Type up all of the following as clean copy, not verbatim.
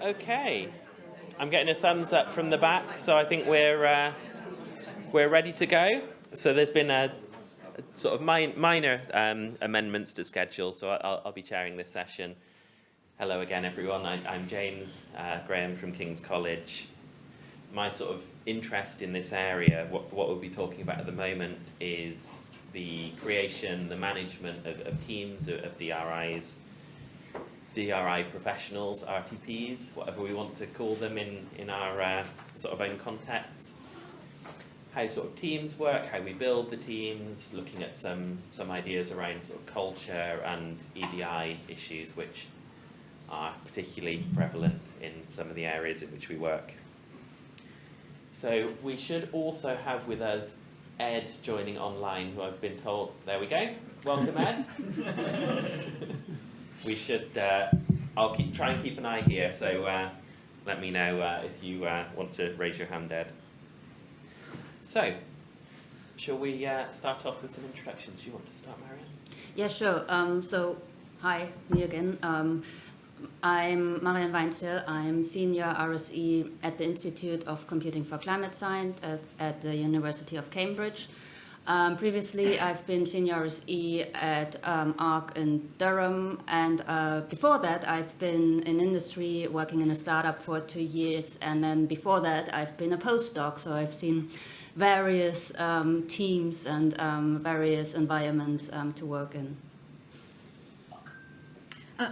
Okay, I'm getting a thumbs up from the back, so I think we're ready to go. So there's been a sort of minor amendments to schedule, so I'll be chairing this session. Hello again, everyone. I'm James Graham from King's College. My sort of interest in this area, what we'll be talking about at the moment, is the creation, the management of teams of DRIs, DRI professionals, RTPs, whatever we want to call them in our sort of own context. How sort of teams work, how we build the teams, looking at some ideas around sort of culture and EDI issues, which are particularly prevalent in some of the areas in which we work. So we should also have with us Ed joining online, who I've been told, there we go. Welcome, Ed. We should, I'll try and keep an eye here, so let me know if you want to raise your hand, Ed. So, shall we start off with some introductions? Do you want to start, Marion? Yeah, sure. So, hi, me again. I'm Mariann Weinzierl. I'm Senior RSE at the Institute of Computing for Climate Science at the University of Cambridge. Previously, I've been Senior RSE at ARC in Durham, and before that, I've been in industry working in a startup for 2 years, and then before that, I've been a postdoc, so I've seen various teams and various environments to work in.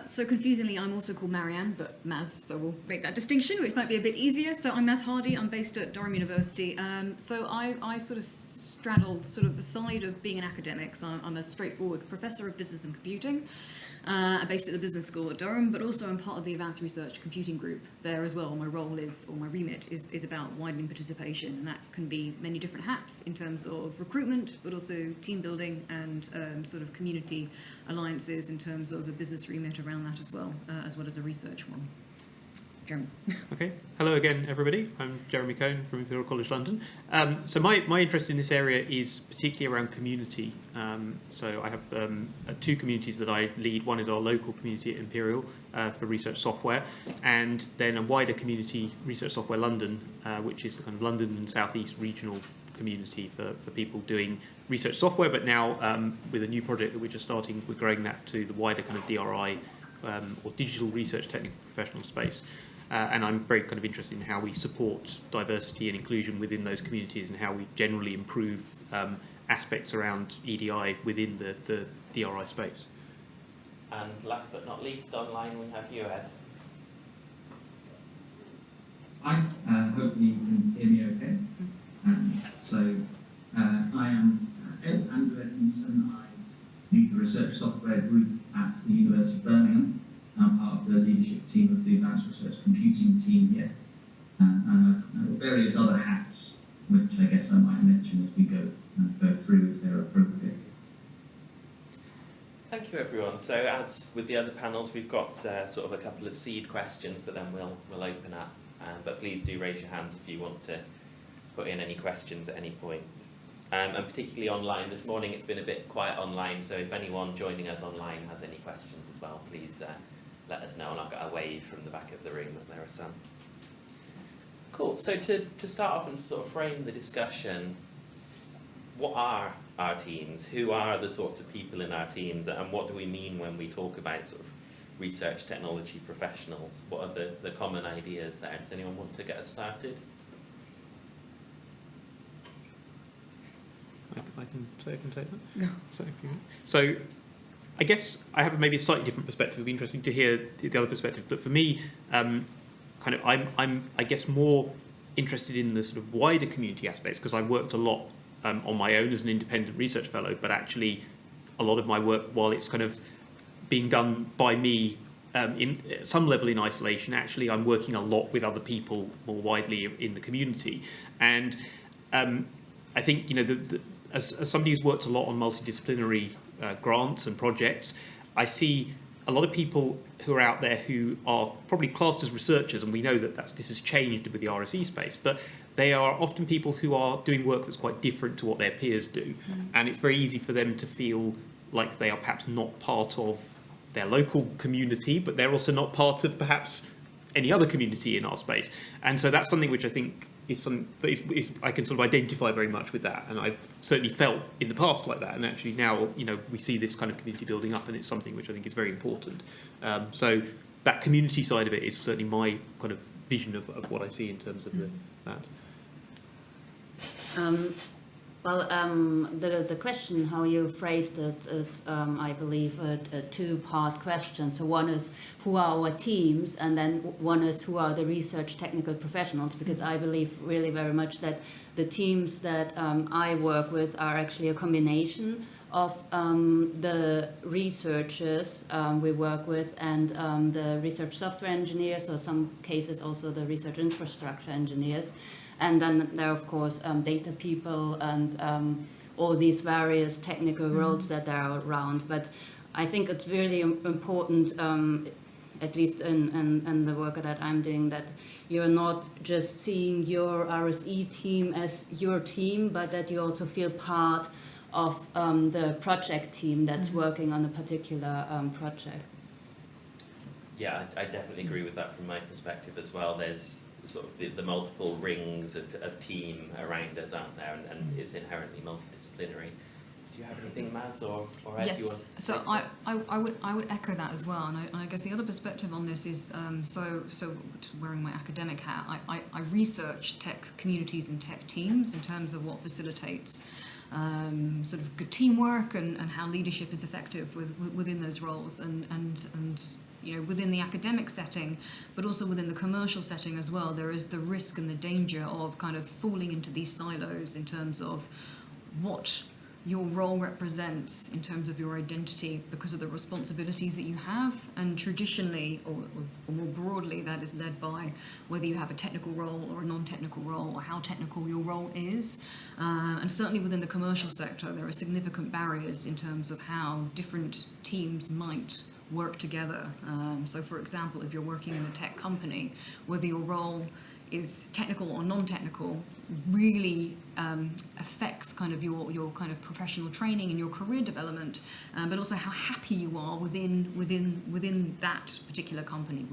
So confusingly, I'm also called Mariann, but Maz, so we'll make that distinction, which might be a bit easier. So I'm Maz Hardey. I'm based at Durham University. So I sort of straddle sort of the side of being an academic. So I'm a straightforward professor of business and computing. I'm based at the business school at Durham, but also I'm part of the advanced research computing group there as well. My role is, or my remit is about widening participation, and that can be many different hats in terms of recruitment, but also team building and sort of community alliances in terms of a business remit around that as well as a research one. Jeremy. Okay, hello again, everybody. I'm Jeremy Cohen from Imperial College London. So my interest in this area is particularly around community. So I have 2 communities that I lead. One is our local community at Imperial for research software, and then a wider community, Research Software London, which is the kind of London and South East regional community for people doing research software, but now with a new project that we're just starting, we're growing that to the wider kind of DRI or digital research technical professional space. And I'm very kind of interested in how we support diversity and inclusion within those communities and how we generally improve aspects around EDI within the DRI space. And last but not least, online we have you, Ed. Hi, hopefully you can hear me okay. I am Ed Andrew Edmonson. I lead the research software group at the University of Birmingham. I'm part of the leadership team of the Advanced Research Computing team here, and various other hats, which I guess I might mention as we go through if they're appropriate. Thank you, everyone. So, as with the other panels, we've got sort of a couple of seed questions, but then we'll open up. But please do raise your hands if you want to put in any questions at any point. And particularly online, this morning it's been a bit quiet online, so if anyone joining us online has any questions as well, please let us know, and I'll get a wave from the back of the room that there are some. Cool, so to start off and to sort of frame the discussion, what are our teams? Who are the sorts of people in our teams, and what do we mean when we talk about sort of research technology professionals? What are the common ideas there? Does anyone want to get us started? I can take that. No. So I guess I have maybe a slightly different perspective. It'd be interesting to hear the other perspective. But for me, I'm I guess more interested in the sort of wider community aspects, because I've worked a lot on my own as an independent research fellow. But actually, a lot of my work, while it's kind of being done by me in some level in isolation, actually I'm working a lot with other people more widely in the community. And I think, you know, as somebody who's worked a lot on multidisciplinary grants and projects, I see a lot of people who are out there who are probably classed as researchers, and we know that this has changed with the RSE space, but they are often people who are doing work that's quite different to what their peers do. And it's very easy for them to feel like they are perhaps not part of their local community, but they're also not part of perhaps any other community in our space. And so that's something which I think is something that is I can sort of identify very much with that, and I've certainly felt in the past like that, and actually now, you know, we see this kind of community building up, and it's something which I think is very important. So that community side of it is certainly my kind of vision of what I see in terms of that. The question how you phrased it is, I believe, a two-part question. So one is, who are our teams? And then one is, who are the research technical professionals? Because I believe really very much that the teams that I work with are actually a combination of the researchers we work with and the research software engineers, or some cases also the research infrastructure engineers. And then there are, of course, data people and all these various technical roles that are around. But I think it's really important, at least in the work that I'm doing, that you're not just seeing your RSE team as your team, but that you also feel part of the project team that's working on a particular project. Yeah, I definitely agree with that from my perspective as well. There's sort of the multiple rings of team around us, aren't there, and it's inherently multidisciplinary. Do you have anything, Maz, or Ed? Yes, so I would echo that as well, and I guess the other perspective on this is so wearing my academic hat, I research tech communities and tech teams in terms of what facilitates sort of good teamwork and how leadership is effective within those roles, and you know, within the academic setting, but also within the commercial setting as well, there is the risk and the danger of kind of falling into these silos in terms of what your role represents in terms of your identity because of the responsibilities that you have. And traditionally, or more broadly, that is led by whether you have a technical role or a non-technical role, or how technical your role is. And certainly within the commercial sector, there are significant barriers in terms of how different teams might work together. So for example, if you're working in a tech company, whether your role is technical or non-technical really affects kind of your kind of professional training and your career development, but also how happy you are within that particular company,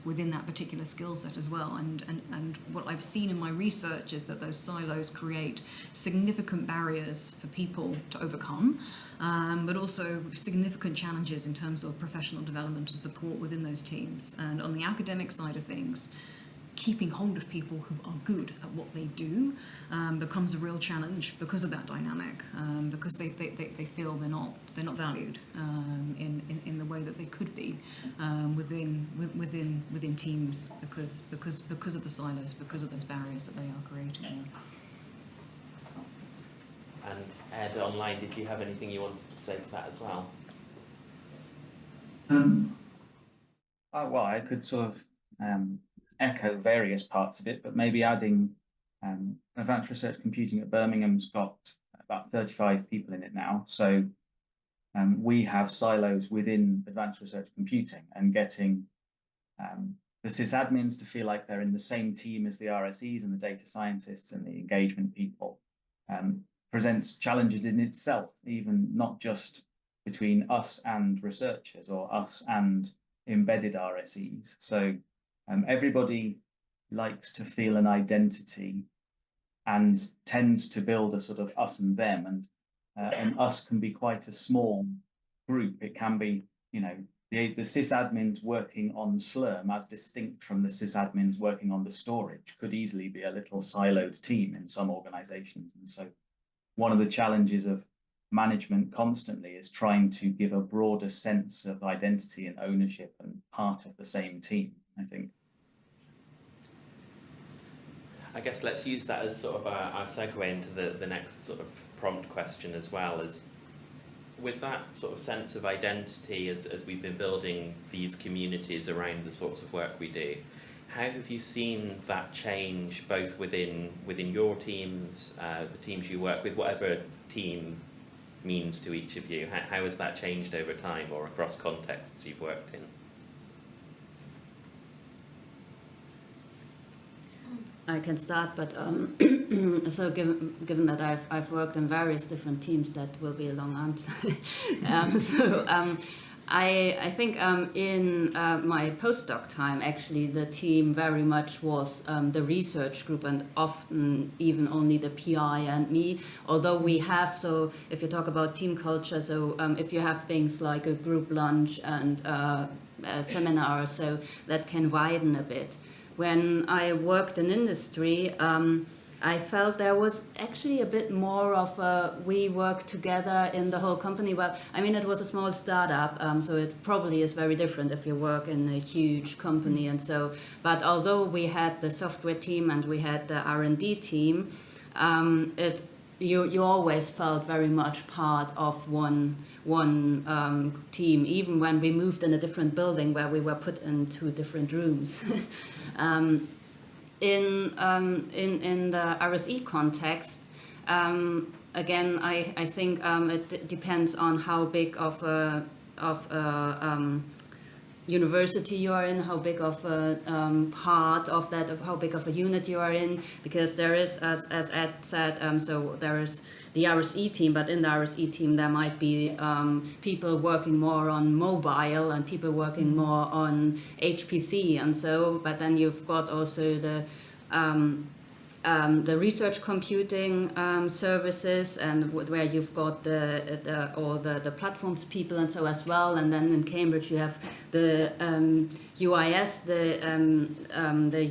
within that particular skill set as well. And what I've seen in my research is that those silos create significant barriers for people to overcome, but also significant challenges in terms of professional development and support within those teams. And on the academic side of things, keeping hold of people who are good at what they do becomes a real challenge because of that dynamic, because they feel they're not valued in the way that they could be within teams because of the silos, because of those barriers that they are creating. And Ed, online, did you have anything you wanted to say to that as well? Well, I could sort of echo various parts of it, but maybe adding Advanced Research Computing at Birmingham's got about 35 people in it now. So we have silos within Advanced Research Computing, and getting the sysadmins to feel like they're in the same team as the RSEs and the data scientists and the engagement people presents challenges in itself, even not just between us and researchers or us and embedded RSEs. So everybody likes to feel an identity and tends to build a sort of us and them, and us can be quite a small group. It can be, you know, the sysadmins working on Slurm as distinct from the sysadmins working on the storage could easily be a little siloed team in some organizations. And so one of the challenges of management constantly is trying to give a broader sense of identity and ownership and part of the same team, I think. I guess let's use that as sort of our segue into the next sort of prompt question as well. Is with that sort of sense of identity as we've been building these communities around the sorts of work we do, how have you seen that change both within your teams, the teams you work with, whatever team means to each of you? How has that changed over time or across contexts you've worked in? I can start, but so given that I've worked in various different teams, that will be a long answer. I think in my postdoc time, actually, the team very much was the research group, and often even only the PI and me. Although we have, so if you talk about team culture, so if you have things like a group lunch and a seminar, so that can widen a bit. When I worked in industry, I felt there was actually a bit more of a we work together in the whole company. Well, I mean, it was a small startup, so it probably is very different if you work in a huge company and so. But although we had the software team and we had the R&D team, you always felt very much part of one team, even when we moved in a different building where we were put in 2 different rooms. In the RSE context, again, I think it depends on how big of a university you are in, how big of a part of that, of how big of a unit you are in, because there is, as Ed said, so there is the RSE team, but in the RSE team there might be people working more on mobile and people working more on HPC and so, but then you've got also the research computing services, and where you've got the platforms people and so as well. And then in Cambridge you have the UIS, the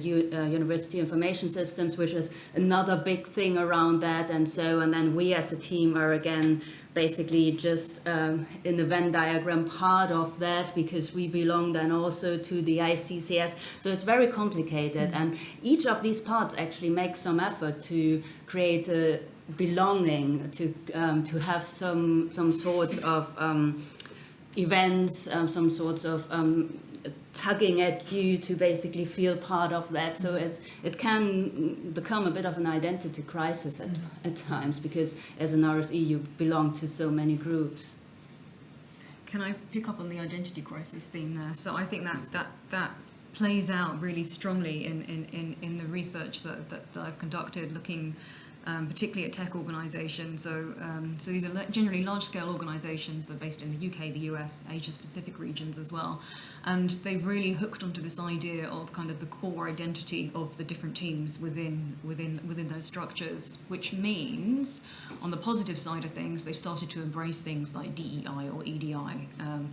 University Information Systems, which is another big thing around that. And so, and then we as a team are again basically just in the Venn diagram part of that, because we belong then also to the ICCS. So it's very complicated, and each of these parts actually makes some effort to create a belonging, to have some sorts of events, some sorts of tugging at you to basically feel part of that. So it can become a bit of an identity crisis at times, because as an RSE you belong to so many groups. Can I pick up on the identity crisis theme there? So I think that plays out really strongly in the research that I've conducted, looking particularly at tech organisations. So these are generally large-scale organisations that are based in the UK, the US, Asia-Pacific regions as well, and they've really hooked onto this idea of kind of the core identity of the different teams within those structures, which means, on the positive side of things, they've started to embrace things like DEI or EDI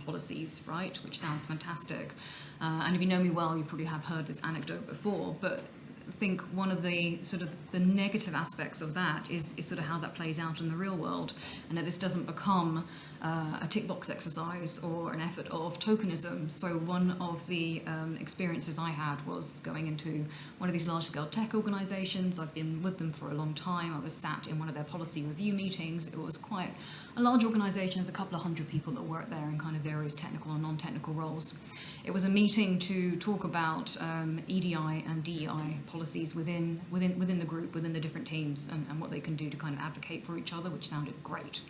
policies, right? Which sounds fantastic. And if you know me well, you probably have heard this anecdote before, but I think one of the sort of the negative aspects of that is sort of how that plays out in the real world, and that this doesn't become a tick box exercise or an effort of tokenism. So one of the experiences I had was going into one of these large scale tech organizations. I've been with them for a long time. I was sat in one of their policy review meetings. It was quite a large organization. There's a couple of hundred people that work there in kind of various technical and non-technical roles. It was a meeting to talk about EDI and DEI policies within the group, within the different teams, and what they can do to kind of advocate for each other, which sounded great.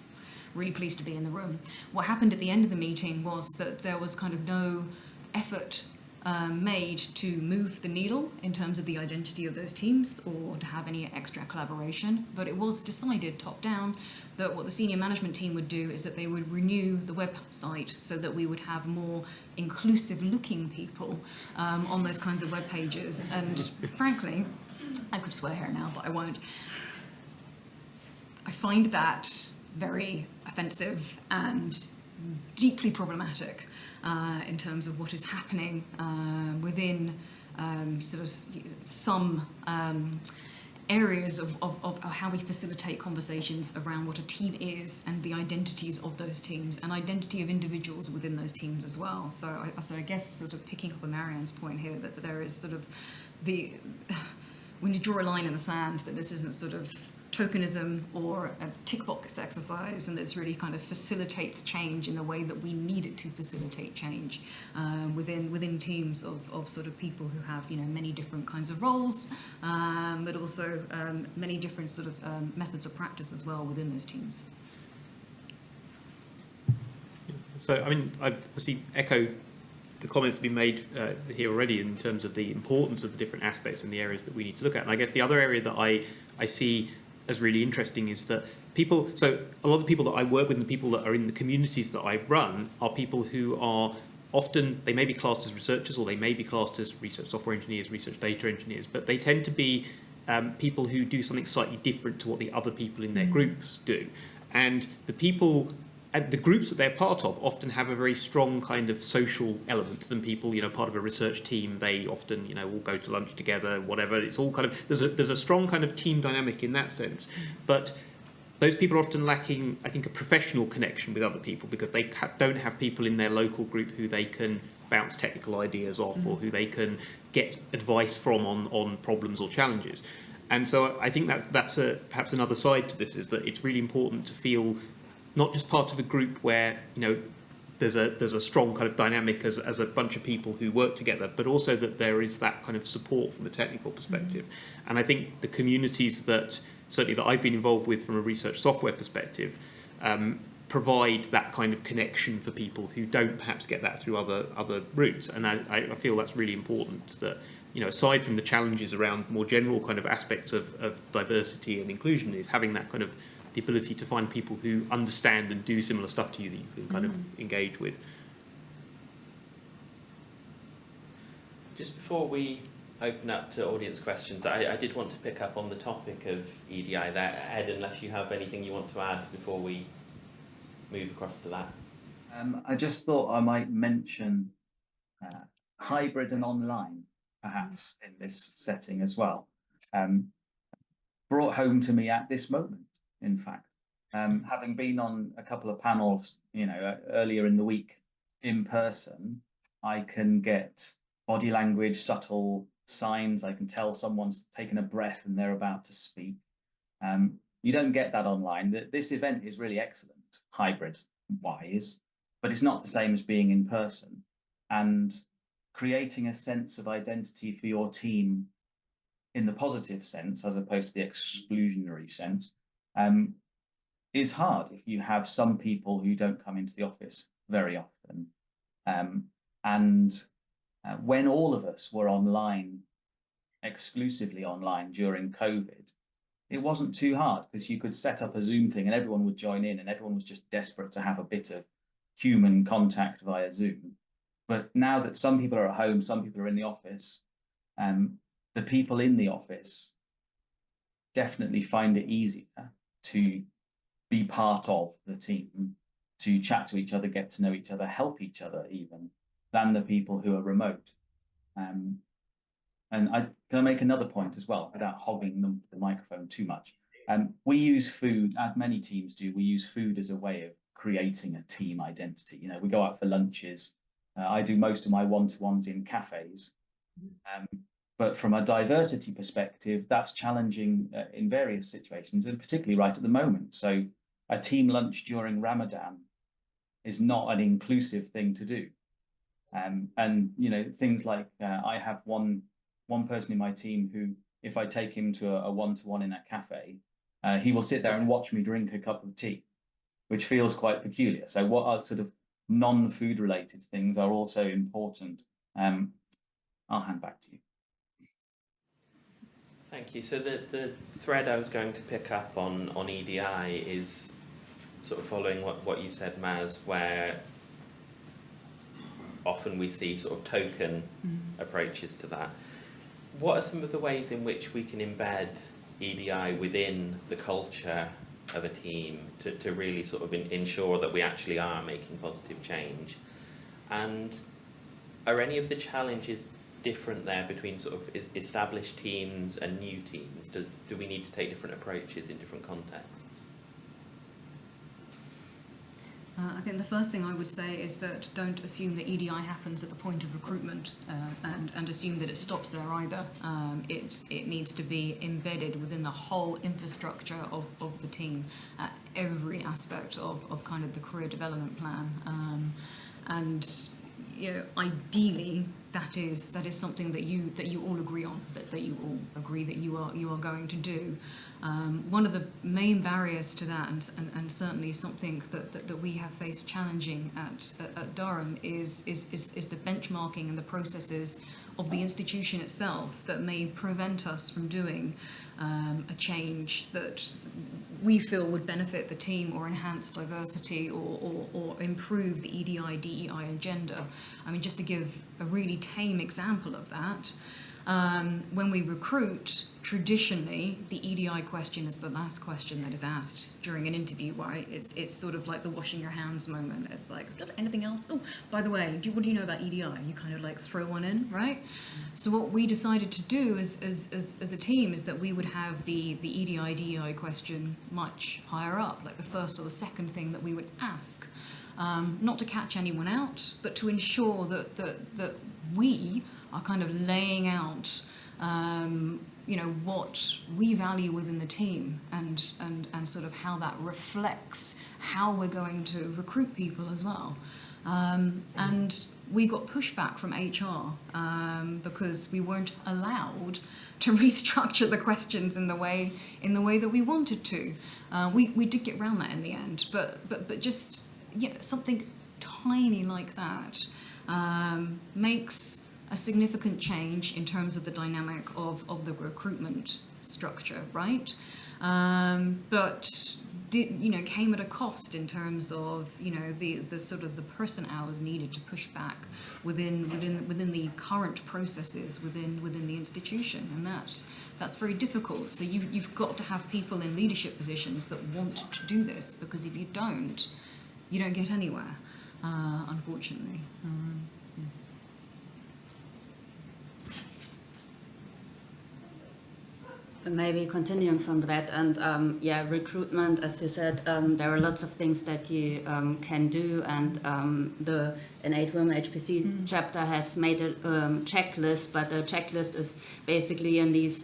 Really pleased to be in the room. What happened at the end of the meeting was that there was kind of no effort made to move the needle in terms of the identity of those teams or to have any extra collaboration, but it was decided top down that what the senior management team would do is that they would renew the website so that we would have more inclusive looking people on those kinds of web pages. And frankly, I could swear here now, but I won't. I find that very offensive and deeply problematic in terms of what is happening within sort of some areas of how we facilitate conversations around what a team is and the identities of those teams and identity of individuals within those teams as well. So I guess sort of picking up on Mariann's point here, that there is sort of we need to draw a line in the sand, that this isn't sort of tokenism or a tick box exercise, and this really kind of facilitates change in the way that we need it to facilitate change within teams of sort of people who have, you know, many different kinds of roles, but also many different sort of methods of practice as well within those teams. So, I mean, I obviously echo the comments that have been made here already in terms of the importance of the different aspects and the areas that we need to look at. And I guess the other area that I see as really interesting is that people, so a lot of the people that I work with and the people that are in the communities that I run are people who are often, they may be classed as researchers or they may be classed as research software engineers, research data engineers, but they tend to be people who do something slightly different to what the other people in their groups do. And the people, the groups that they're part of often have a very strong kind of social element to them. People, part of a research team, they often, all go to lunch together, whatever. It's all kind of, there's a strong kind of team dynamic in that sense. But those people are often lacking, I think, a professional connection with other people because they don't have people in their local group who they can bounce technical ideas off or who they can get advice from on problems or challenges. And so I think that's perhaps another side to this, is that it's really important to feel not just part of a group where there's a strong kind of dynamic as a bunch of people who work together, but also that there is that kind of support from a technical perspective. And I think the communities that certainly that I've been involved with from a research software perspective provide that kind of connection for people who don't perhaps get that through other routes. And I feel that's really important, that aside from the challenges around more general kind of aspects of diversity and inclusion, is having that kind of the ability to find people who understand and do similar stuff to you that you can kind of engage with. Just before we open up to audience questions, I did want to pick up on the topic of EDI there. Ed, unless you have anything you want to add before we move across to that. I just thought I might mention hybrid and online, perhaps, in this setting as well. Brought home to me at this moment, in fact. Having been on a couple of panels, earlier in the week in person, I can get body language, subtle signs. I can tell someone's taken a breath and they're about to speak. You don't get that online. This event is really excellent, hybrid-wise, but it's not the same as being in person. And creating a sense of identity for your team in the positive sense, as opposed to the exclusionary sense, is hard if you have some people who don't come into the office very often. When all of us were online, exclusively online during COVID, it wasn't too hard because you could set up a Zoom thing and everyone would join in and everyone was just desperate to have a bit of human contact via Zoom. But now that some people are at home, some people are in the office, the people in the office definitely find it easier to be part of the team, to chat to each other, get to know each other, help each other even, than the people who are remote. And can I make another point as well, without hogging the microphone too much? We use food, as many teams do, we use food as a way of creating a team identity. We go out for lunches. I do most of my one-to-ones in cafes. But from a diversity perspective, that's challenging in various situations, and particularly right at the moment. So a team lunch during Ramadan is not an inclusive thing to do. And things like I have one person in my team who, if I take him to a one-to-one in a cafe, he will sit there and watch me drink a cup of tea, which feels quite peculiar. So what are sort of non-food related things are also important. I'll hand back to you. Thank you. So the thread I was going to pick up on EDI is sort of following what you said, Maz, where often we see sort of token approaches to that. What are some of the ways in which we can embed EDI within the culture of a team to really sort of ensure that we actually are making positive change? And are any of the challenges different there between sort of established teams and new teams? Do we need to take different approaches in different contexts? I think the first thing I would say is that don't assume that EDI happens at the point of recruitment and assume that it stops there either. It needs to be embedded within the whole infrastructure of the team at every aspect of kind of the career development plan. Ideally, that is something that you all agree on, that you all agree that you are going to do. One of the main barriers to that, and certainly something that we have faced challenging at Durham, is the benchmarking and the processes of the institution itself that may prevent us from doing a change that we feel would benefit the team or enhance diversity or improve the EDI, DEI agenda. I mean, just to give a really tame example of that, when we recruit, traditionally, the EDI question is the last question that is asked during an interview, right? It's sort of like the washing your hands moment. It's like, anything else? Oh, by the way, what do you know about EDI? You kind of like throw one in, right? So what we decided to do as a team is that we would have the EDI, DEI question much higher up, like the first or the second thing that we would ask. Not to catch anyone out, but to ensure that we are kind of laying out, what we value within the team and sort of how that reflects how we're going to recruit people as well. And we got pushback from HR because we weren't allowed to restructure the questions in the way that we wanted to. We did get around that in the end, but just something tiny like that makes a significant change in terms of the dynamic of the recruitment structure, right? But came at a cost in terms of the sort of the person hours needed to push back within the current processes within the institution, and that's very difficult. So you've got to have people in leadership positions that want to do this, because if you don't get anywhere, unfortunately. Maybe continuing from that, and recruitment, as you said, there are lots of things that you can do, and the Innate Women HPC chapter has made a checklist, but the checklist is basically in this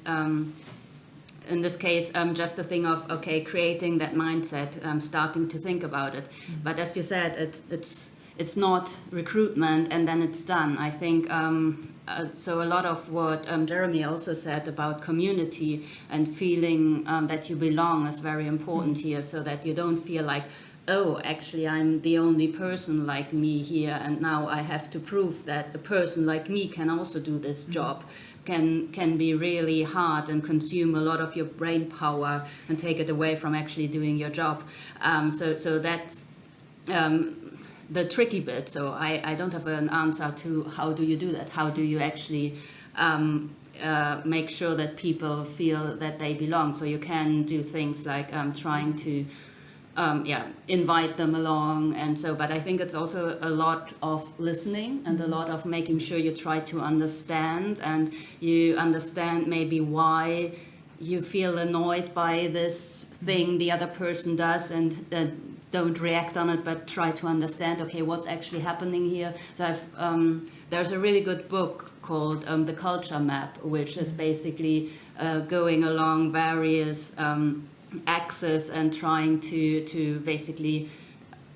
case, just a thing of, creating that mindset, starting to think about it. But as you said, it's not recruitment and then it's done. I think so a lot of what Jeremy also said about community and feeling that you belong is very important here, so that you don't feel like, oh, actually I'm the only person like me here, and now I have to prove that a person like me can also do this job. Can be really hard and consume a lot of your brain power and take it away from actually doing your job. So that's the tricky bit. So I don't have an answer to how do you do that? How do you actually make sure that people feel that they belong? So you can do things like trying to invite them along, and so, but I think it's also a lot of listening and a lot of making sure you try to understand, and you understand maybe why you feel annoyed by this thing the other person does, and don't react on it, but try to understand, okay, what's actually happening here. So there's a really good book called The Culture Map, which is basically going along various axes and trying to basically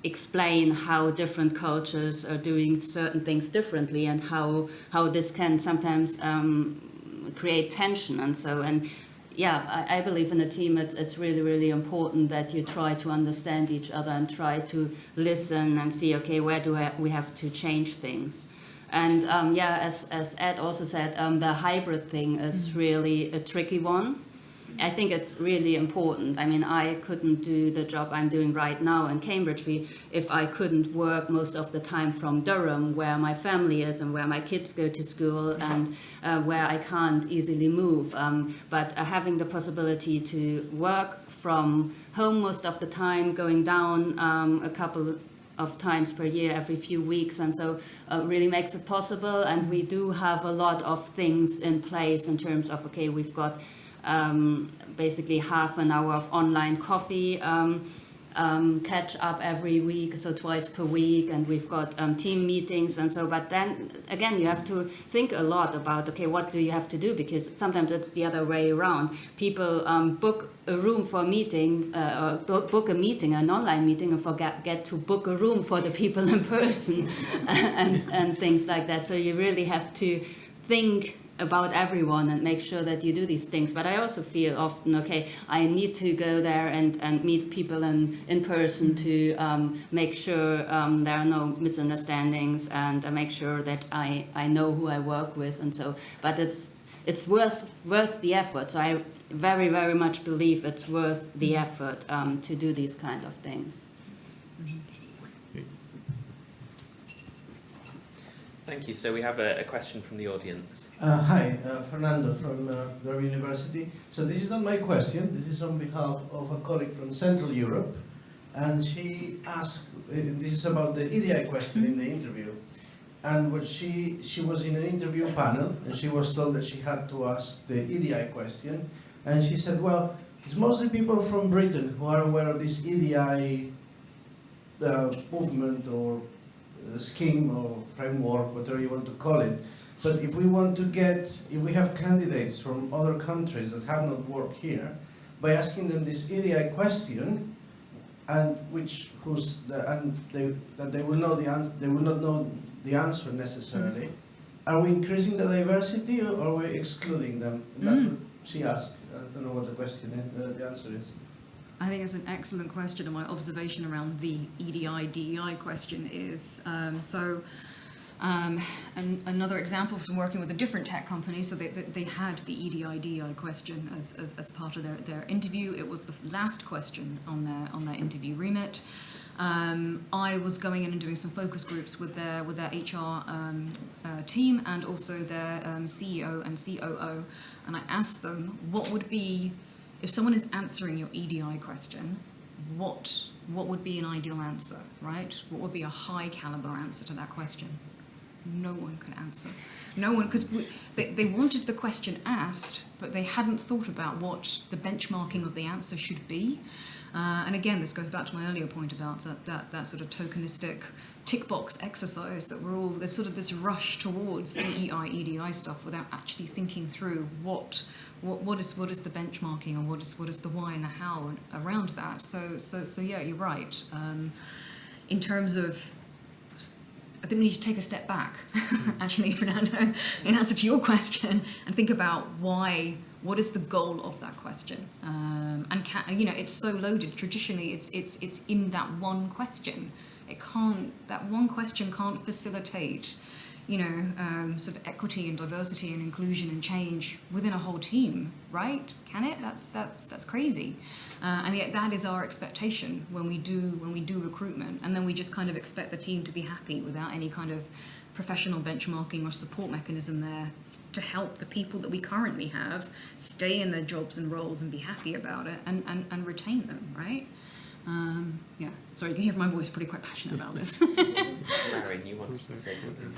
explain how different cultures are doing certain things differently, and how this can sometimes create tension. And so, I believe in a team it's really, really important that you try to understand each other and try to listen and see, okay, where do we have to change things. And as Ed also said, the hybrid thing is really a tricky one. I think it's really important. I mean, I couldn't do the job I'm doing right now in Cambridge if I couldn't work most of the time from Durham, where my family is and where my kids go to school, and where I can't easily move. But having the possibility to work from home most of the time, going down a couple of times per year, every few weeks, and so really makes it possible. And we do have a lot of things in place in terms of, okay, we've got basically half an hour of online coffee catch up every week, so twice per week, and we've got team meetings, and so, but then again you have to think a lot about, okay, what do you have to do, because sometimes it's the other way around. People book a room for a meeting, or book a meeting, an online meeting, and forget to book a room for the people in person and things like that. So you really have to think about everyone and make sure that you do these things. But I also feel often, okay, I need to go there and meet people in person to make sure there are no misunderstandings, and make sure that I know who I work with, and so. But it's worth the effort. So I very, very much believe it's worth the effort to do these kind of things. Thank you. So we have a question from the audience. Hi, Fernando from DRI University. So this is not my question. This is on behalf of a colleague from Central Europe. And she asked, this is about the EDI question in the interview. And what she was in an interview panel, and she was told that she had to ask the EDI question. And she said, well, it's mostly people from Britain who are aware of this EDI movement or scheme or framework, whatever you want to call it. But if we want to if we have candidates from other countries that have not worked here, by asking them this EDI question, and they will know the answer, they will not know the answer necessarily. Are we increasing the diversity or are we excluding them? And that's what she asked. I don't know what the question is, the answer is. I think it's an excellent question, and my observation around the EDI, DEI question is, another example from working with a different tech company, so they had the EDI, DEI question as part of their interview. It was the last question on their interview remit. I was going in and doing some focus groups with their HR team and also their CEO and COO, and I asked them what would be, if someone is answering your EDI question, what would be an ideal answer, right? What would be a high caliber answer to that question? No one could answer. No one, because they wanted the question asked, but they hadn't thought about what the benchmarking of the answer should be. And again, this goes back to my earlier point about that sort of tokenistic tick box exercise that there's sort of this rush towards EI, EDI stuff without actually thinking through what is the benchmarking, or what is the why and the how around that. So yeah, you're right. In terms of, I think we need to take a step back, actually, Fernando, in answer to your question, and think about what is the goal of that question? And it's so loaded. Traditionally, it's in that one question. That one question can't facilitate, sort of equity and diversity and inclusion and change within a whole team, right? Can it? That's crazy. And yet that is our expectation when we do recruitment, and then we just kind of expect the team to be happy without any kind of professional benchmarking or support mechanism there to help the people that we currently have stay in their jobs and roles and be happy about it and retain them, right? Yeah, sorry, you can hear my voice, pretty quite passionate about this. Marion, you wanted to say something?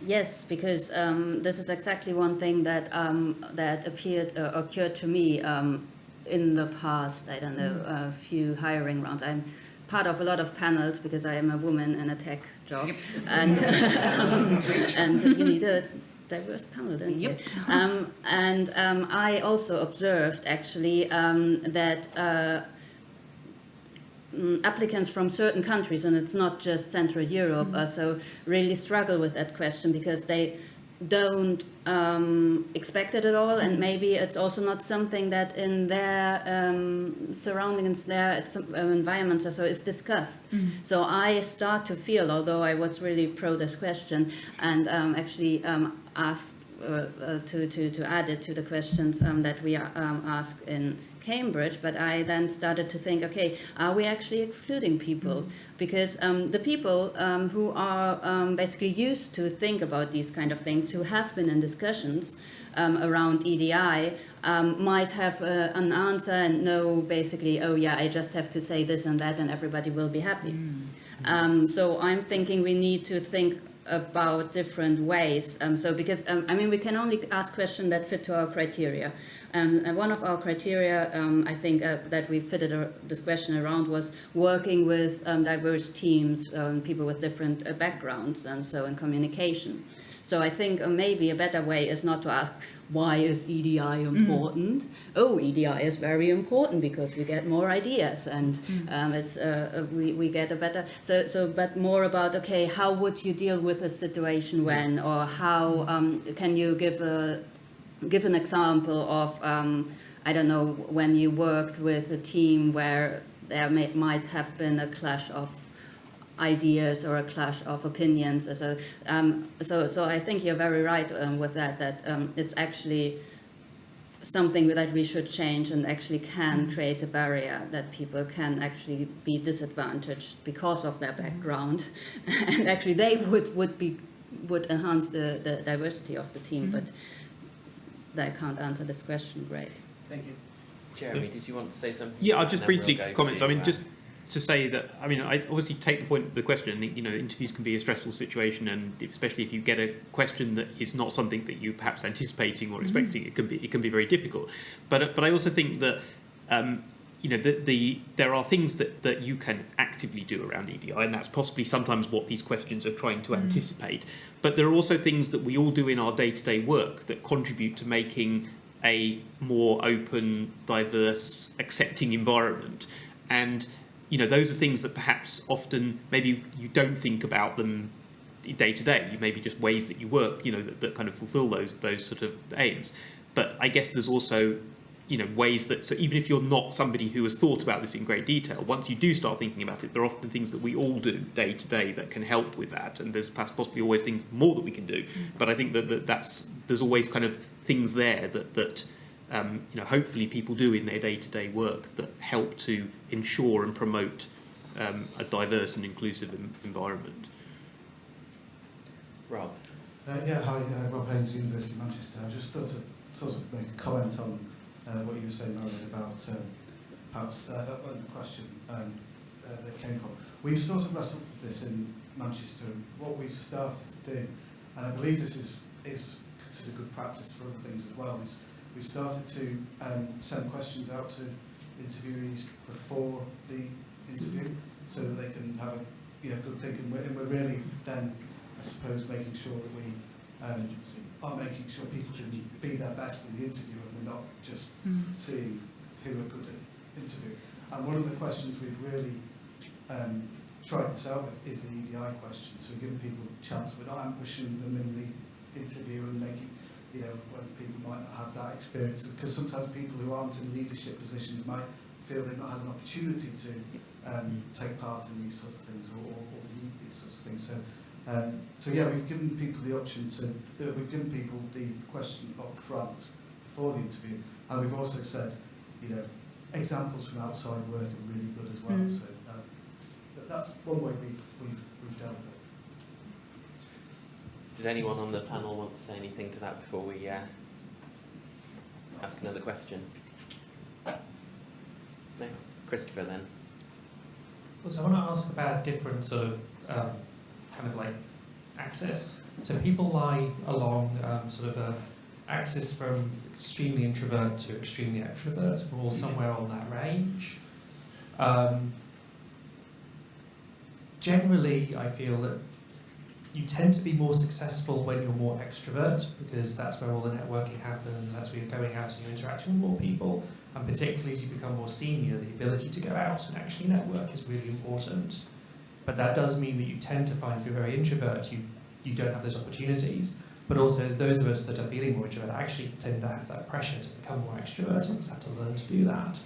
Yes, because this is exactly one thing that occurred to me in the past, I don't know, a few hiring rounds. I'm part of a lot of panels because I am a woman in a tech job. Yep. And you need a diverse panel, don't you? I also observed actually that applicants from certain countries, and it's not just Central Europe, so really struggle with that question because they don't expect it at all, and maybe it's also not something that in their surroundings, their environments, or so is discussed. So I start to feel, although I was really pro this question, and actually asked to add it to the questions that we asked in Cambridge, but I then started to think, okay, are we actually excluding people? Because the people who are basically used to think about these kind of things, who have been in discussions around EDI, might have an answer and know basically, oh yeah, I just have to say this and that and everybody will be happy. So I'm thinking we need to think about different ways. Because we can only ask questions that fit to our criteria. And one of our criteria, I think, that we fitted this question around was working with diverse teams, people with different backgrounds, and so in communication. So I think maybe a better way is not to ask, why is EDI important? Oh, EDI is very important because we get more ideas, and we get a better. But more about, okay, how would you deal with a situation when, or how can you give an example of I don't know, when you worked with a team where there might have been a clash of ideas or a clash of opinions. So I think you're very right with that, that it's actually something that we should change and actually can create a barrier that people can actually be disadvantaged because of their background. And actually they would enhance the diversity of the team, but they can't answer this question. Great. Thank you. Jeremy, did you want to say something? Yeah, I'll just And then briefly we'll go comment. to, I mean, just to say that, I mean, I obviously take the point of the question, and, you know, interviews can be a stressful situation, and especially if you get a question that is not something that you perhaps anticipating or expecting, it can be very difficult. But I also think that, you know, there are things that you can actively do around EDI, and that's possibly sometimes what these questions are trying to anticipate. But there are also things that we all do in our day-to-day work that contribute to making a more open, diverse, accepting environment. And, you know, those are things that perhaps often maybe you don't think about them day to day. You maybe just ways that you work, you know, that kind of fulfill those sort of aims. But I guess there's also, you know, ways that, so even if you're not somebody who has thought about this in great detail, once you do start thinking about it, there are often things that we all do day to day that can help with that. And there's possibly always things more that we can do. But I think that's there's always kind of things there that you know, hopefully people do in their day-to-day work that help to ensure and promote a diverse and inclusive environment. Rob. Yeah, hi, Rob Haynes, University of Manchester. I just thought to sort of make a comment on what you were saying, Marion, about perhaps on the question that came from. We've sort of wrestled with this in Manchester, and what we've started to do, and I believe this is considered good practice for other things as well, is we've started to send questions out to interviewees before the interview so that they can have a good think, and we're really then, I suppose, making sure that we are making sure people can be their best in the interview, and we're not just seeing who are good at interview. And one of the questions we've really tried this out with is the EDI question. So we're giving people a chance. We're not ambushing them in the interview and making, you know, when people might not have that experience, because sometimes people who aren't in leadership positions might feel they've not had an opportunity to take part in these sorts of things or lead these sorts of things. So yeah, we've given people the option to, we've given people the question up front before the interview, and we've also said, you know, examples from outside work are really good as well. So that's one way we've dealt with it. Did anyone on the panel want to say anything to that before we ask another question? No? Christopher, then. Well, so I want to ask about different sort of kind of like axis. So people lie along sort of a axis from extremely introvert to extremely extrovert. We're all somewhere on that range. Generally, I feel that you tend to be more successful when you're more extrovert, because that's where all the networking happens, and that's where you're going out and you're interacting with more people. And particularly as you become more senior, the ability to go out and actually network is really important. But that does mean that you tend to find, if you're very introvert, you don't have those opportunities. But also those of us that are feeling more introvert actually tend to have that pressure to become more extrovert, and just have to learn to do that.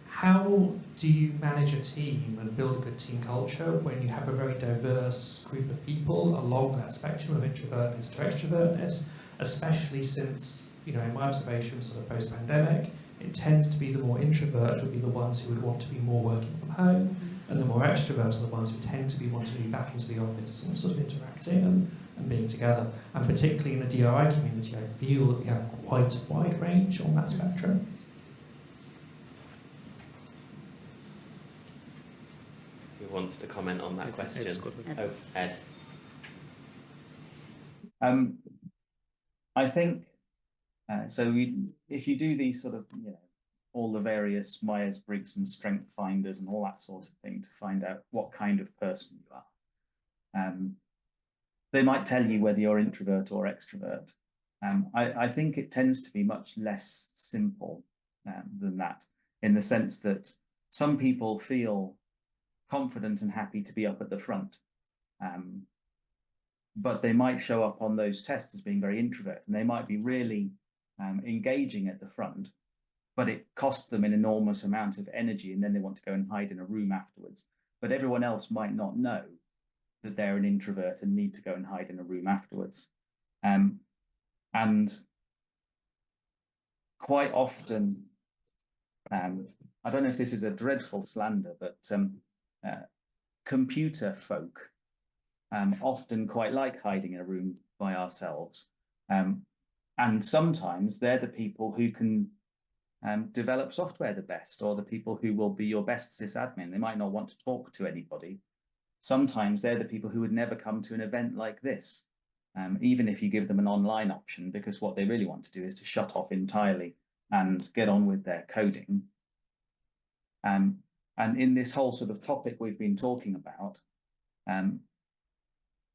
How do you manage a team and build a good team culture when you have a very diverse group of people along that spectrum of introvertness to extrovertness, especially since, you know, in my observation, sort of post-pandemic, it tends to be the more introverts would be the ones who would want to be more working from home, and the more extroverts are the ones who tend to be wanting to be back into the office and sort of interacting and being together. And particularly in the DRI community, I feel that we have quite a wide range on that spectrum. Who wants to comment on that question? Ed. I think so. If you do these sort of, you know, all the various Myers-Briggs and strength finders and all that sort of thing to find out what kind of person you are, they might tell you whether you're introvert or extrovert. I think it tends to be much less simple than that, in the sense that some people feel confident and happy to be up at the front, but they might show up on those tests as being very introvert, and they might be really engaging at the front, but it costs them an enormous amount of energy, and then they want to go and hide in a room afterwards. but everyone else might not know that they're an introvert and need to go and hide in a room afterwards. And quite often, I don't know if this is a dreadful slander, but computer folk often quite like hiding in a room by ourselves. And sometimes they're the people who can develop software the best, or the people who will be your best sysadmin. They might not want to talk to anybody. Sometimes they're the people who would never come to an event like this, even if you give them an online option, because what they really want to do is to shut off entirely and get on with their coding. And in this whole sort of topic we've been talking about,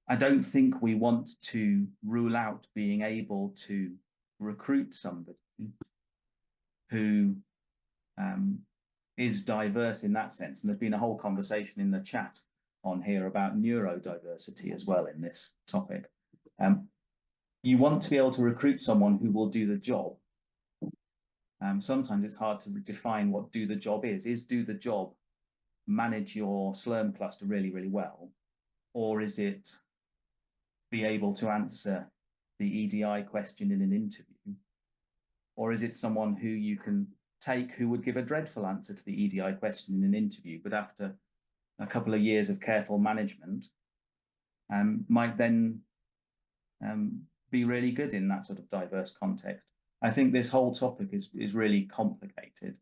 I don't think we want to rule out being able to recruit somebody who is diverse in that sense. And there's been a whole conversation in the chat on here about neurodiversity as well in this topic. You want to be able to recruit someone who will do the job. Sometimes it's hard to define what do the job is. Is do the job manage your Slurm cluster really, really well? Or is it be able to answer the EDI question in an interview? Or is it someone who you can take who would give a dreadful answer to the EDI question in an interview, but after a couple of years of careful management, might then be really good in that sort of diverse context? I think this whole topic is really complicated.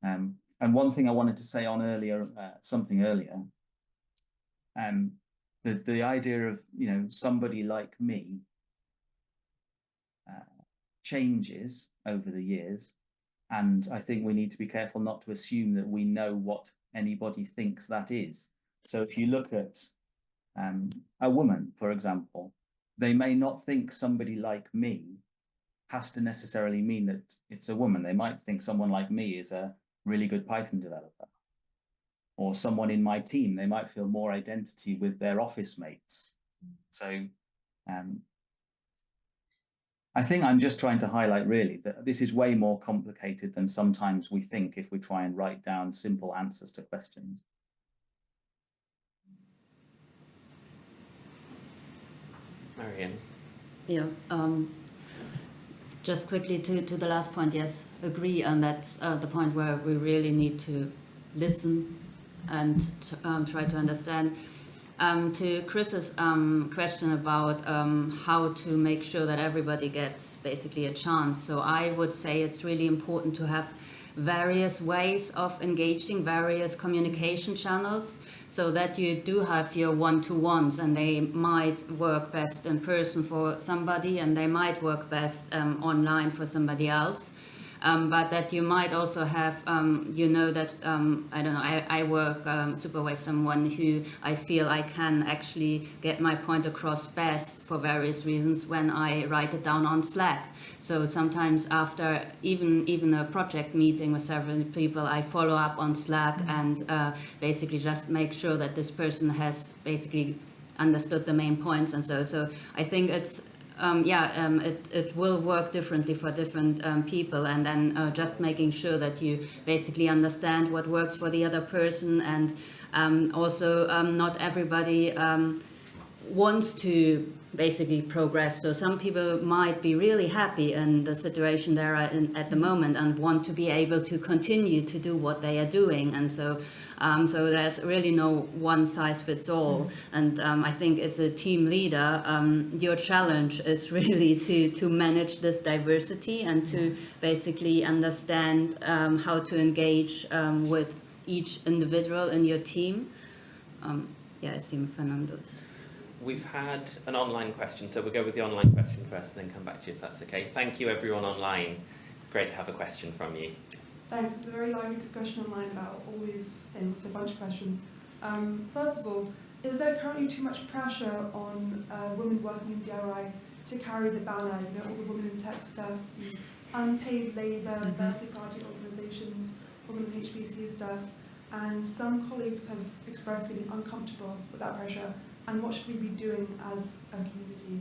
And one thing I wanted to say on earlier, the idea of, you know, somebody like me changes over the years. And I think we need to be careful not to assume that we know what anybody thinks that is. So if you look at a woman, for example, they may not think somebody like me has to necessarily mean that it's a woman. They might think someone like me is a really good Python developer. Or someone in my team, they might feel more identity with their office mates. So I think I'm just trying to highlight really that this is way more complicated than sometimes we think if we try and write down simple answers to questions. Mariann. Yeah. Just quickly to the last point, yes, agree, and that's the point where we really need to listen and try to understand. To Chris's question about how to make sure that everybody gets basically a chance. So I would say it's really important to have various ways of engaging, various communication channels, so that you do have your one-to-ones, and they might work best in person for somebody, and they might work best online for somebody else. But that you might also have, you know, that, I don't know, I work, supervise someone who I feel I can actually get my point across best for various reasons when I write it down on Slack. So sometimes after even a project meeting with several people, I follow up on Slack and basically just make sure that this person has basically understood the main points. And so I think it's, it will work differently for different people, and then just making sure that you basically understand what works for the other person, and also not everybody wants to basically progress. So some people might be really happy in the situation they're in at the moment and want to be able to continue to do what they are doing, and so there's really no one size fits all. And I think as a team leader, your challenge is really to manage this diversity and to basically understand how to engage with each individual in your team. I see Fernando's. We've had an online question, so we'll go with the online question first and then come back to you if that's okay. Thank you everyone online. It's great to have a question from you. Thanks. It's a very lively discussion online about all these things, a bunch of questions. First of all, is there currently too much pressure on women working in DRI to carry the banner, you know, all the women in tech stuff, the unpaid labour, birthday party organisations, women in HPC stuff, and some colleagues have expressed feeling uncomfortable with that pressure, and what should we be doing as a community?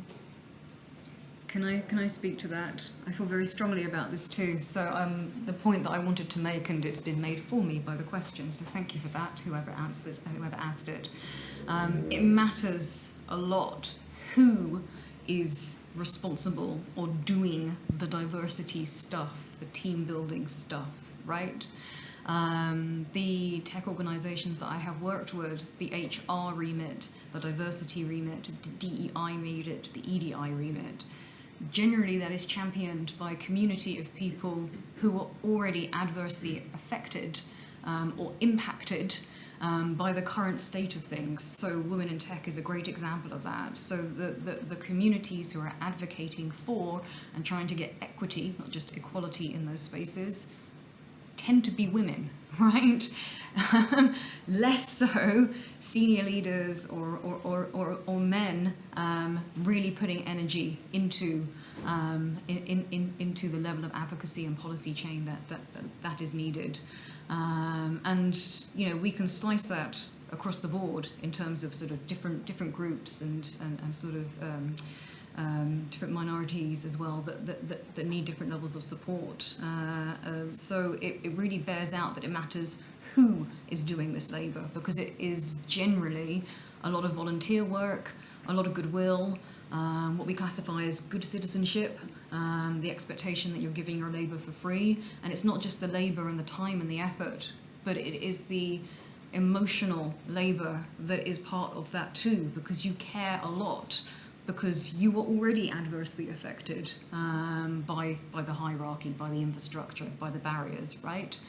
Can I speak to that? I feel very strongly about this too. So the point that I wanted to make, and it's been made for me by the question, so thank you for that, whoever asked it. It matters a lot who is responsible or doing the diversity stuff, the team building stuff, right? The tech organizations that I have worked with, the HR remit, the diversity remit, the DEI remit, the EDI remit, generally that is championed by a community of people who are already adversely affected or impacted by the current state of things. So Women in Tech is a great example of that. So the communities who are advocating for and trying to get equity, not just equality in those spaces, tend to be women, right? Less so senior leaders or men really putting energy into into the level of advocacy and policy chain that is needed. And you know, we can slice that across the board in terms of sort of different groups and sort of different minorities as well that need different levels of support. So it really bears out that it matters who is doing this labour, because it is generally a lot of volunteer work, a lot of goodwill, what we classify as good citizenship, the expectation that you're giving your labour for free. And it's not just the labour and the time and the effort, but it is the emotional labour that is part of that too, because you care a lot, because you were already adversely affected by the hierarchy, by the infrastructure, by the barriers, right?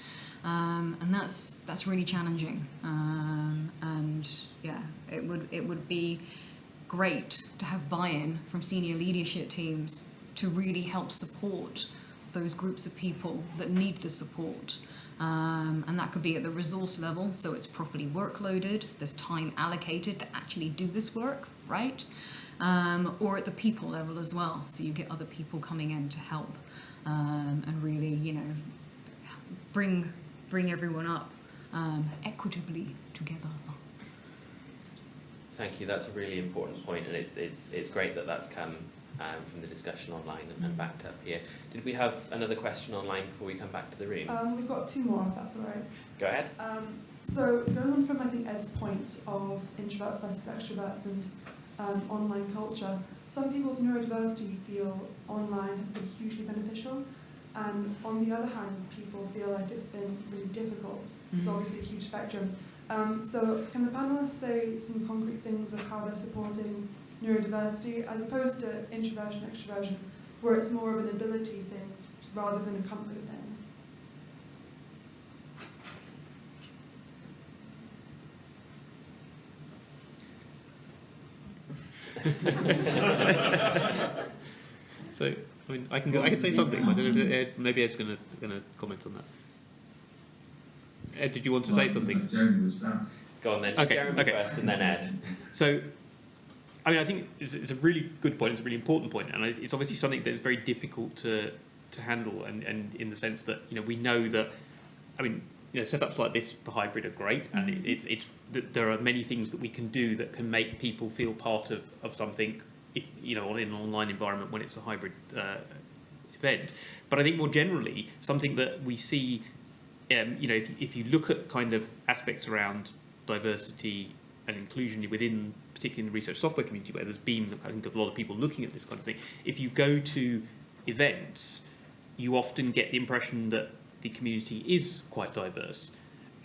And that's really challenging. And yeah, it would be great to have buy-in from senior leadership teams to really help support those groups of people that need the support. And that could be at the resource level, so it's properly workloaded, there's time allocated to actually do this work, right? Or at the people level as well, so you get other people coming in to help and really, you know, bring everyone up equitably together. Thank you. That's a really important point, and it's great that that's come from the discussion online and backed up here. Did we have another question online before we come back to the room? We've got two more, if that's all right. Go ahead. So going on from, I think, Ed's point of introverts versus extroverts and online culture, some people with neurodiversity feel online has been hugely beneficial, and on the other hand, people feel like it's been really difficult. It's obviously a huge spectrum. So can the panelists say some concrete things of how they're supporting neurodiversity as opposed to introversion, extroversion, where it's more of an ability thing rather than a comfort thing? So, I mean, I can say something. I don't know if Ed, maybe Ed's going to comment on that. Ed, did you want to say something? Go on then. Okay, Jeremy okay. first, and then Ed. So, I mean, I think it's a really good point. It's a really important point, and it's obviously something that is very difficult to handle. And in the sense that, you know, we know that, I mean, you know, setups like this for hybrid are great, and it's there are many things that we can do that can make people feel part of something, if you know, in an online environment when it's a hybrid event. But I think more generally, something that we see, you know, if you look at kind of aspects around diversity and inclusion within, particularly in the research software community, where there's been, I think, a lot of people looking at this kind of thing. If you go to events, you often get the impression that the community is quite diverse.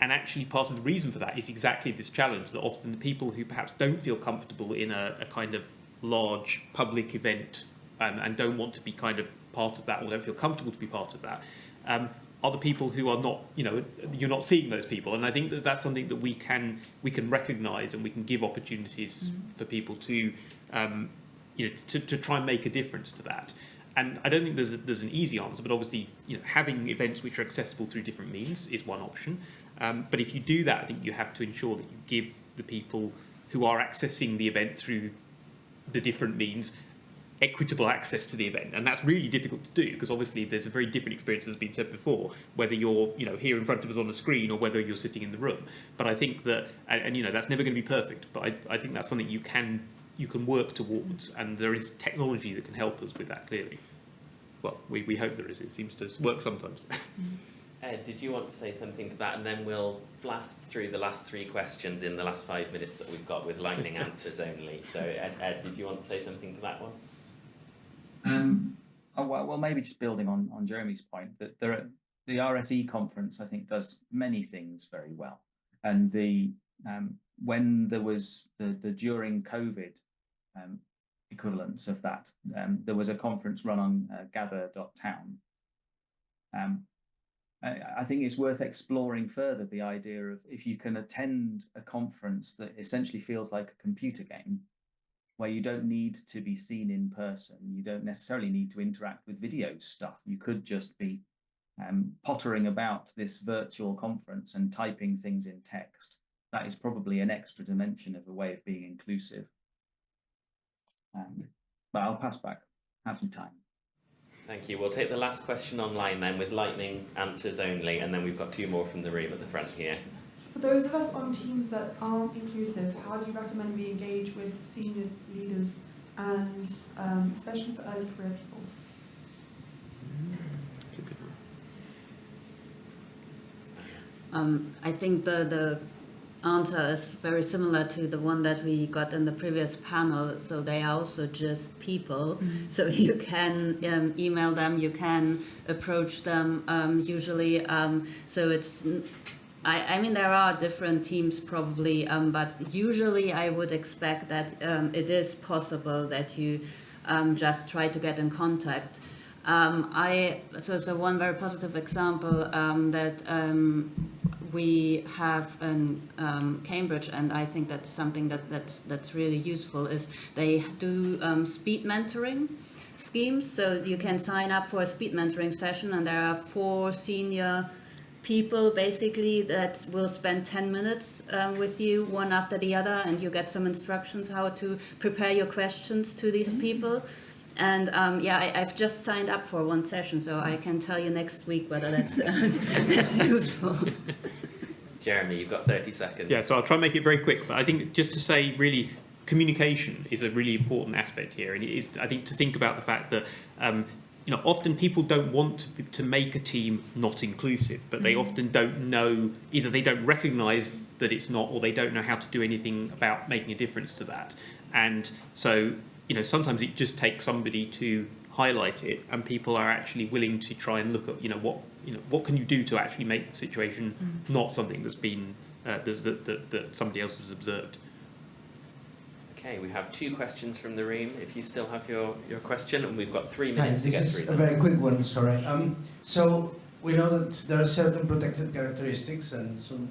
And actually part of the reason for that is exactly this challenge, that often the people who perhaps don't feel comfortable in a kind of large public event and don't want to be kind of part of that, or don't feel comfortable to be part of that, are the people who are not, you know, you're not seeing those people. And I think that that's something that we can recognise, and we can give opportunities for people to, you know, to try and make a difference to that. And I don't think there's an easy answer, but obviously, you know, having events which are accessible through different means is one option. But if you do that, I think you have to ensure that you give the people who are accessing the event through the different means equitable access to the event. And that's really difficult to do, because obviously there's a very different experience, as has been said before, whether you're, you know, here in front of us on a screen or whether you're sitting in the room. But I think that, and you know, that's never going to be perfect, but I think that's something you can you can work towards, and there is technology that can help us with that, clearly. Well, we hope there is. It seems to work sometimes. Ed, did you want to say something to that? And then we'll blast through the last 3 questions in the last 5 minutes that we've got with lightning answers only. So, Ed, did you want to say something to that one? Well, maybe just building on Jeremy's point, that the RSE conference, I think, does many things very well. And when there was the during COVID equivalence of that, there was a conference run on gather.town. I think it's worth exploring further the idea of, if you can attend a conference that essentially feels like a computer game, where you don't need to be seen in person, you don't necessarily need to interact with video stuff. You could just be pottering about this virtual conference and typing things in text. That is probably an extra dimension of a way of being inclusive. But I'll pass back. Have some time. Thank you. We'll take the last question online then, with lightning answers only, and then we've got 2 more from the room at the front here. For those of us on teams that aren't inclusive, how do you recommend we engage with senior leaders and especially for early career people? I think the answer is very similar to the one that we got in the previous panel. So they are also just people. So you can email them, you can approach them usually. So it's, I mean, there are different teams probably, but usually I would expect that it is possible that you just try to get in contact. So one very positive example that we have in Cambridge, and I think that's something that's really useful, is they do speed mentoring schemes. So you can sign up for a speed mentoring session, and there are 4 senior people basically that will spend 10 minutes with you, one after the other, and you get some instructions how to prepare your questions to these people. And I've just signed up for 1 session, so I can tell you next week whether that's that's useful. Jeremy, you've got 30 seconds. Yeah, so I'll try and make it very quick, but I think just to say, really, communication is a really important aspect here, and it is, I think, to think about the fact that often people don't want to make a team not inclusive, but they often don't know, either they don't recognise that it's not, or they don't know how to do anything about making a difference to that. And so, sometimes it just takes somebody to highlight it, and people are actually willing to try and look at, what can you do to actually make the situation not something that's been that somebody else has observed. Okay, we have 2 questions from the room. If you still have your question, and we've got 3 minutes to get through. This is a very quick one. Sorry. So we know that there are certain protected characteristics, and some,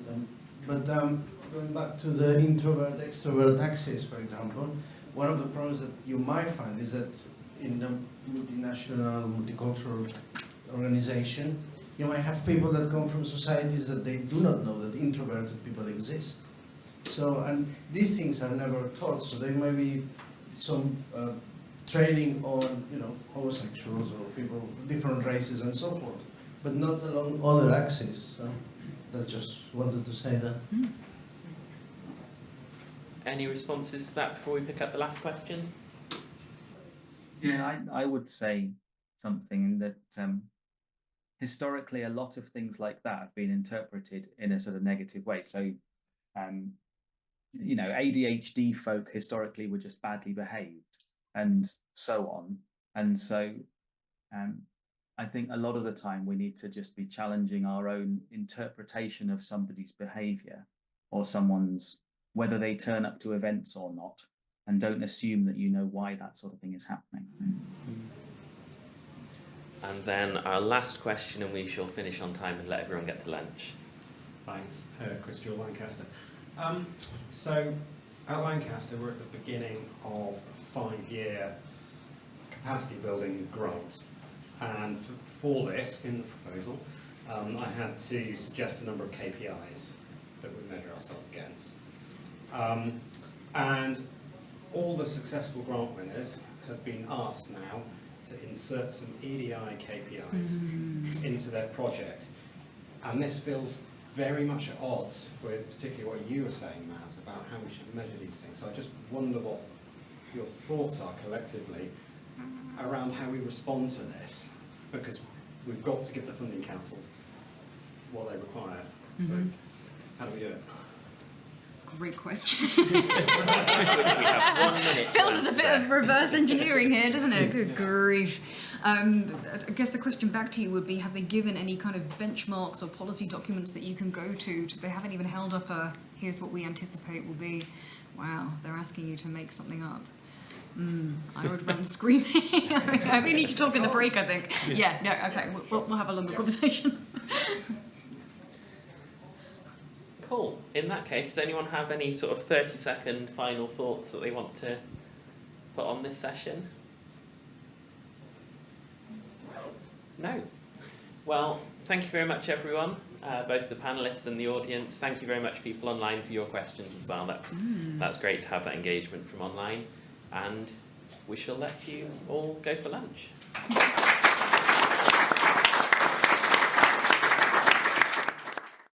but going back to the introvert-extrovert axis, for example, one of the problems that you might find is that in the multinational, multicultural organization, you might have people that come from societies that they do not know that introverted people exist. So, and these things are never taught, so there may be some training on, homosexuals or people of different races and so forth, but not along other axes. So, I just wanted to say that. Any responses to that before we pick up the last question? Yeah, I would say something that historically a lot of things like that have been interpreted in a sort of negative way. So, ADHD folk historically were just badly behaved and so on. And so I think a lot of the time we need to just be challenging our own interpretation of somebody's behavior or someone's, whether they turn up to events or not, and don't assume that you know why that sort of thing is happening. And then our last question, and we shall finish on time and let everyone get to lunch. Thanks, Chris Jewell, Lancaster. So at Lancaster, we're at the beginning of a 5-year capacity building grant. And for this, in the proposal, I had to suggest a number of KPIs that we measure ourselves against. And all the successful grant winners have been asked now to insert some EDI KPIs into their project. And this feels very much at odds with particularly what you were saying, Maz, about how we should measure these things. So I just wonder what your thoughts are collectively around how we respond to this, because we've got to give the funding councils what they require. So how do we do it? Great question. We have 1 minute. to Feels as a bit answer. of reverse engineering here, doesn't it? Good grief. I guess the question back to you would be, have they given any kind of benchmarks or policy documents that you can go to? They haven't even held up a, here's what we anticipate will be. Wow, they're asking you to make something up. I would run screaming. We need to talk in the break, I think. Yeah, no, okay, we'll have a longer conversation. Cool. In that case, does anyone have any sort of 30-second final thoughts that they want to put on this session? No. Well, thank you very much, everyone, both the panellists and the audience. Thank you very much, people online, for your questions as well. That's great to have that engagement from online. And we shall let you all go for lunch.